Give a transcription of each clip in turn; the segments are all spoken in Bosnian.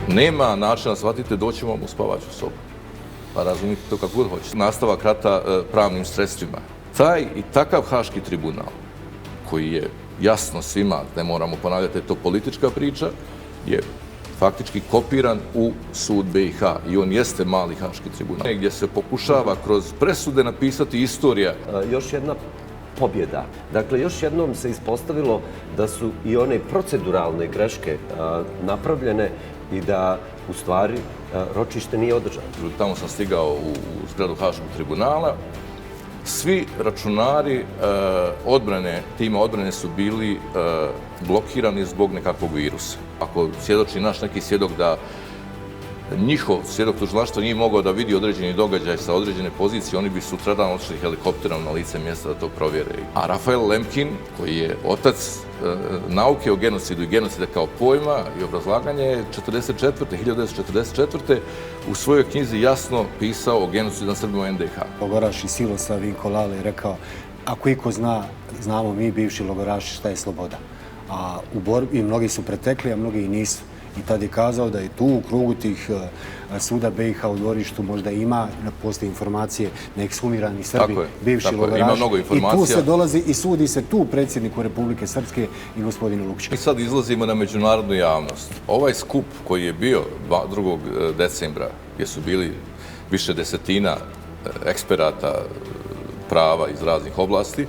Nema načina, shvatite, doći vam u spavaću sobu. Pa razumite to kako god hoćete. Nastavak rata pravnim sredstvima. Taj i takav Haški tribunal, koji je jasno svima, ne moramo ponavljati, je to politička priča, je faktički kopiran u sud BiH i on jeste mali Haški tribunal, gdje se pokušava kroz presude napisati istorija. Još jedna pobjeda. Dakle, još jednom se ispostavilo da su i one proceduralne greške napravljene i da, u stvari, ročište nije održano. Tamo sam stigao u zgradu Haškog tribunala. Svi računari tima odbrane su bili blokirani zbog nekakvog virusa. Ako svjedoči naš neki svjedok da njihov svjedok tužilaštva nije mogao da vidi određeni događaj sa određene pozicije, oni bi sutradan otišli helikopterom na lice mjesta da to provjere. A Rafael Lemkin, koji je otac nauke o genocidu i genocida kao pojma i obrazlaganje, 1944. u svojoj knjizi jasno pisao o genocidu nad Srbima u NDH. Logoraš i Silosa Vinko Lale je rekao, ako iko zna, znamo mi bivši logoraši šta je sloboda. A u borbi mnogi su pretekli, a mnogi i nisu. I tad je kazao da je tu u krugu tih suda BiH u dvorištu možda ima, postoje informacije, neekshumirani Srbi, bivši logoraši. I tu se dolazi i sudi se tu predsjedniku Republike Srpske i gospodinu Lukiću. Mi sad izlazimo na međunarodnu javnost. Ovaj skup koji je bio 2. decembra, gdje su bili više desetina eksperata prava iz raznih oblasti,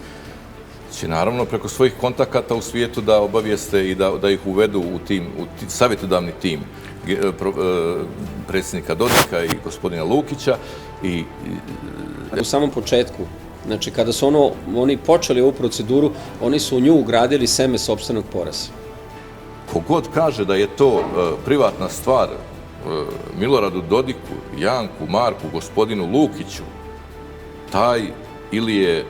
će naravno preko svojih kontakata u svijetu da obavijeste i da ih uvedu u savjetodavni tim predsjednika Dodika i gospodina Lukića. U samom početku, znači kada su oni počeli ovu proceduru, oni su u nju ugradili seme sopstvenog poraza. Kogod kaže da je to privatna stvar Miloradu Dodiku, Janku, Marku, gospodinu Lukiću, taj ili je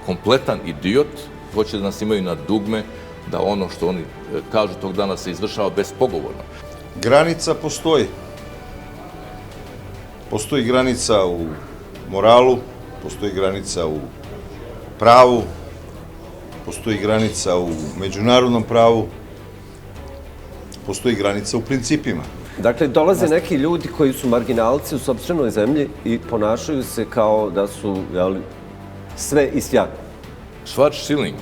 kompletan idiot, hoće da nas imaju na dugme, da ono što oni kažu tog dana se izvršava bespogovorno. Granica postoji. Postoji granica u moralu, postoji granica u pravu, postoji granica u međunarodnom pravu, postoji granica u principima. Dakle, dolaze neki ljudi koji su marginalci u sopstvenoj zemlji i ponašaju se kao da su sve i svja. Schwarzschilling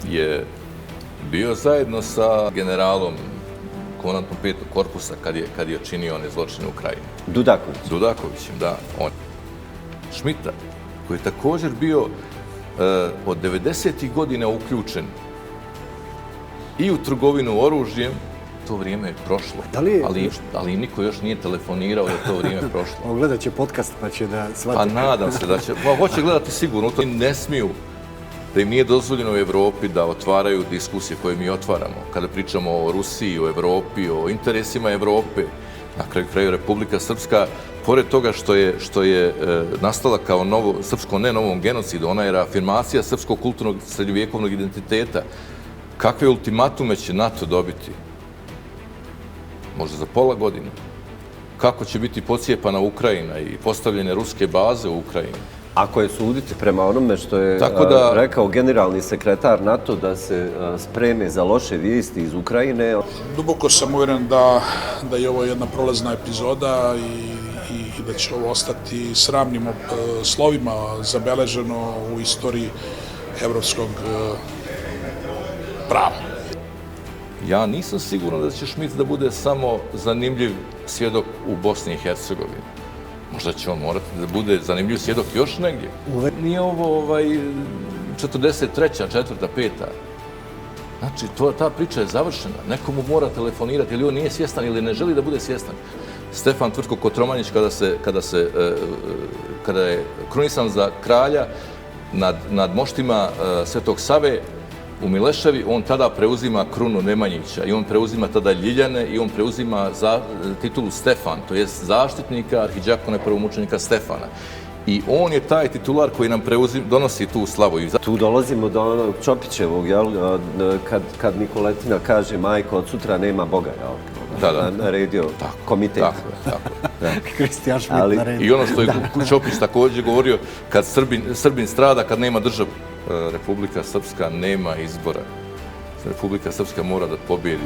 je bio zajedno sa generalom komandantom 5. korpusa kad je činio one zločine u Krajini. Dudakovićem, da. Šmita, koji je također bio od 90. godina uključen i u trgovinu oružjem. To vrijeme je prošlo, ali niko još nije telefonirao da to vrijeme je prošlo. Gledat će podcast pa će da shvati. Pa nadam se da će, hoće gledati sigurno. To ne smiju, da im nije dozvoljeno u Evropi da otvaraju diskusije koje mi otvaramo. Kada pričamo o Rusiji, o Evropi, o interesima Evrope, na kraju Republika Srpska, pored toga što je nastala kao srpsko ne novom genocidu, ona je reafirmacija srpskog kulturnog srednjovjekovnog identiteta. Kakve ultimatume će NATO dobiti? Možda za pola godine. Kako će biti pocijepana Ukrajina i postavljene ruske baze u Ukrajini? Ako je suditi prema onome što je rekao generalni sekretar NATO da se spreme za loše vijesti iz Ukrajine. Duboko sam uvjeren da je ovo jedna prolazna epizoda i da će ovo ostati sramnim slovima zabeleženo u istoriji evropskog prava. Ja nisam siguran da će Schmidt da bude samo zanimljiv svjedok u Bosni i Hercegovini. Možda će on morati da bude zanimljiv svjedok još negdje. Nije ovo 43., 4., 5. Znači, ta priča je završena. Nekomu mora telefonirati ili on nije svjestan ili ne želi da bude svjestan. Stefan Tvrtko Kotromanić, kada je krunisan za kralja nad moštima Svetog Save, u Mileševi, on tada preuzima krunu Nemanjića i on preuzima tada Ljiljane i on preuzima titulu Stefan, to je zaštitnika arhidžakona prvomučenika Stefana. I on je taj titular koji nam donosi tu slavu. Tu dolazimo do onog Čopićevog, kad Nikoletina kaže majko, od sutra nema Boga, naredio komitet. Kristijan Schmidt naredio. I ono što je Čopić također govorio, kad Srbin strada, kad nema državu. Republika Srpska nema izbora. Republika Srpska mora da pobjedi.